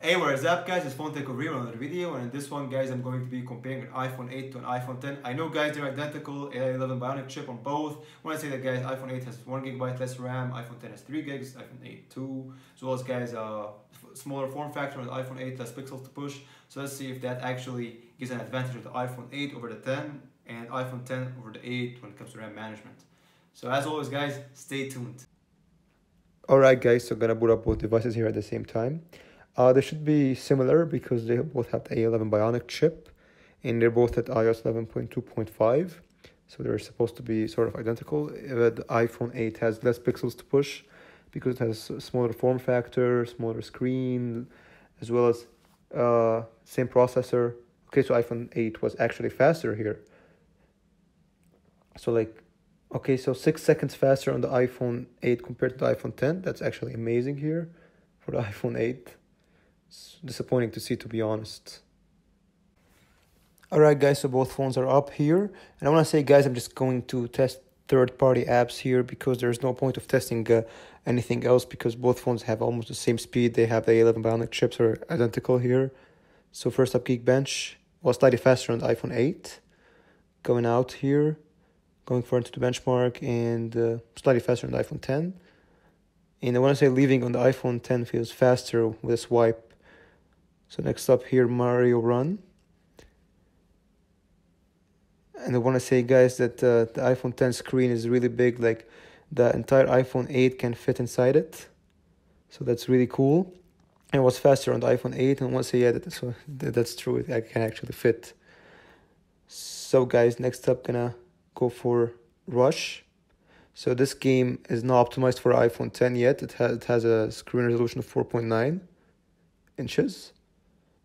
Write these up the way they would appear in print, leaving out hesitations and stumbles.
Hey, what is up guys, it's Phone Tech Review on another video, and in this one guys I'm going to be comparing an iPhone 8 to an iPhone 10. I know guys they're identical, A11 Bionic chip on both. When I say that guys, iPhone 8 has 1 GB less RAM, iPhone 10 has 3 gigs, iPhone 8 2, as well as guys smaller form factor on the iPhone 8, less pixels to push. So let's see if that actually gives an advantage of the iPhone 8 over the 10 and iPhone 10 over the 8 when it comes to RAM management. So as always guys, stay tuned. Alright guys, so gonna boot up both devices here at the same time. They should be similar because they both have the A11 Bionic chip and they're both at iOS 11.2.5. So they're supposed to be sort of identical. The iPhone 8 has less pixels to push because it has a smaller form factor, smaller screen, as well as same processor. Okay, so iPhone 8 was actually faster here. So okay, so 6 seconds faster on the iPhone 8 compared to the iPhone 10. That's actually amazing here for the iPhone 8. It's disappointing to see, to be honest. Alright guys, so both phones are up here. And I want to say guys, I'm just going to test third-party apps here because there's no point of testing anything else because both phones have almost the same speed. They have the A11 Bionic chips are identical here. So first up, Geekbench was slightly faster on the iPhone 8. Going out here. Going far into the benchmark and slightly faster on the iPhone 10. And I want to say leaving on the iPhone 10 feels faster with a swipe. So next up here, Mario Run. And I want to say, guys, that the iPhone 10 screen is really big. Like the entire iPhone 8 can fit inside it. So that's really cool. And it was faster on the iPhone 8. And I want to say, yeah, that's true. It can actually fit. So guys, next up, gonna go for Rush. So this game is not optimized for iPhone 10 yet. It has a screen resolution of 4.9 inches.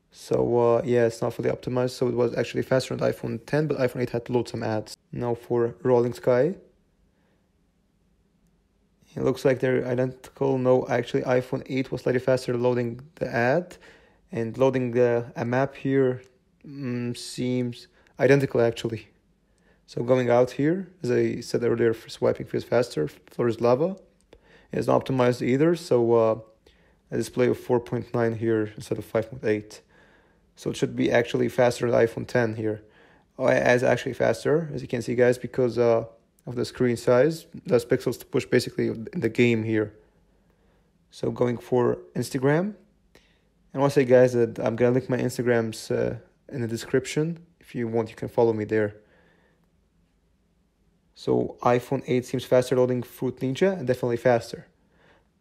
So yeah, it's not fully optimized. So it was actually faster on the iPhone 10, but iPhone 8 had to load some ads. Now for Rolling Sky. It looks like they're identical. No, actually iPhone 8 was slightly faster loading the ad. And loading a map here seems identical actually. So going out here, as I said earlier, swiping feels faster. Floor is lava. It's not optimized either, so a display of 4.9 here instead of 5.8. So it should be actually faster than the iPhone 10 here. As actually faster, as you can see guys, because of the screen size. Less pixels to push basically in the game here. So going for Instagram. And I want to say guys that I'm going to link my Instagrams in the description. If you want, you can follow me there. So iPhone 8 seems faster loading Fruit Ninja, and definitely faster.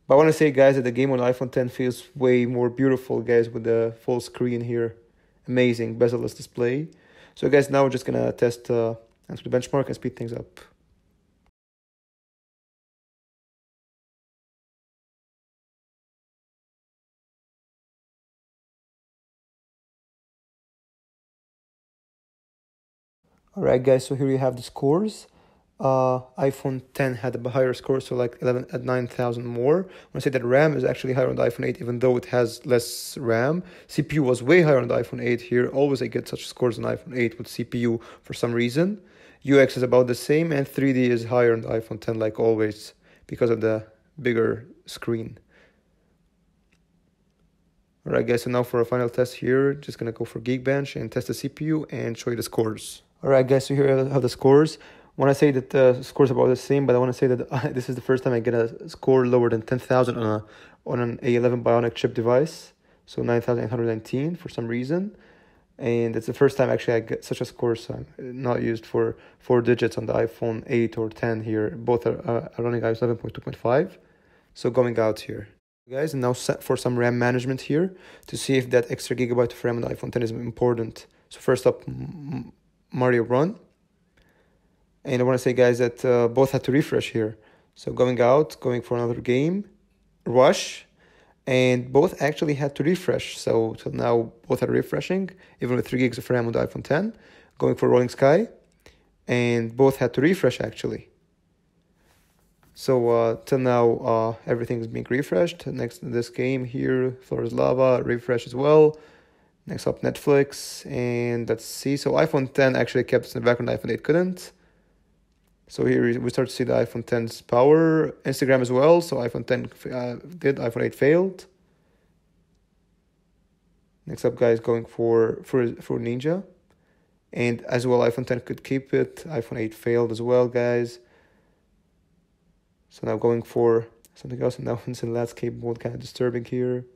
But I want to say, guys, that the game on iPhone 10 feels way more beautiful, guys, with the full screen here. Amazing bezel-less display. So, guys, now we're just going to test answer the benchmark and speed things up. Alright guys, so here you have the scores. iPhone 10 had a higher score, so like 11 at 9,000 more. I want to say that RAM is actually higher on the iPhone 8, even though it has less RAM. CPU was way higher on the iPhone 8 here. Always I get such scores on iPhone 8 with CPU for some reason. UX is about the same, and 3D is higher on the iPhone 10 like always because of the bigger screen. Alright guys, so now for a final test here, just gonna go for Geekbench and test the CPU and show you the scores. Alright guys, so here I have the scores. When I say that the scores are about the same, but I want to say that this is the first time I get a score lower than 10,000 on an A11 Bionic chip device. So 9,819 for some reason. And it's the first time actually I get such a score, so I'm not used for 4 digits on the iPhone 8 or 10 here. Both are running iOS 11.2.5. So going out here. Guys, and now set for some RAM management here to see if that extra gigabyte of RAM on the iPhone 10 is important. So first up, Mario Run. And I want to say, guys, that both had to refresh here. So going out, going for another game, Rush, and both actually had to refresh. So till now, both are refreshing, even with 3 gigs of RAM on the iPhone 10. Going for Rolling Sky, and both had to refresh actually. So till now, everything is being refreshed. Next, this game here, Floor is Lava, refresh as well. Next up, Netflix, and let's see. So iPhone 10 actually kept this in the background, iPhone 8 couldn't. So here we start to see the iPhone 10's power. Instagram as well, so iPhone 10 did, iPhone 8 failed. Next up, guys, going for Ninja. And as well, iPhone 10 could keep it. iPhone 8 failed as well, guys. So now going for something else, and that one's in landscape mode, kind of disturbing here.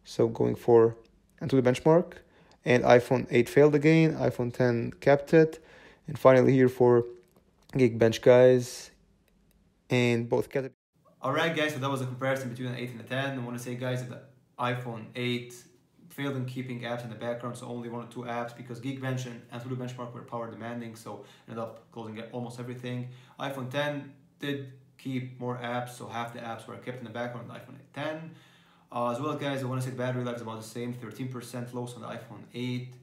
So going for into the benchmark. And iPhone 8 failed again. iPhone 10 kept it. And finally here for Geekbench, guys. And both kept it. Alright guys, so that was a comparison between the 8 and the 10. I want to say guys that the iPhone 8 failed in keeping apps in the background, so only 1 or 2 apps, because Geekbench and Antutu Benchmark were power demanding, so ended up closing almost everything. iPhone 10 did keep more apps, so half the apps were kept in the background on the iPhone 10. As well guys, I want to say battery life is about the same, 13% loss on the iPhone 8,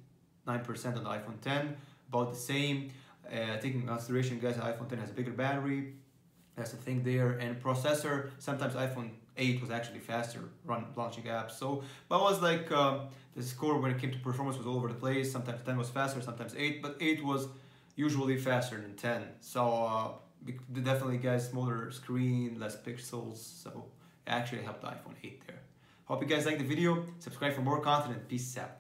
9% on the iPhone 10, about the same. Taking into consideration guys, the iPhone 10 has a bigger battery, that's the thing there, and processor, sometimes iPhone 8 was actually faster launching apps. So, but it was like the score when it came to performance was all over the place. Sometimes 10 was faster, sometimes 8, but 8 was usually faster than 10. So definitely guys, smaller screen, less pixels, so it actually helped the iPhone 8 there. Hope you guys liked the video. Subscribe for more content and peace out.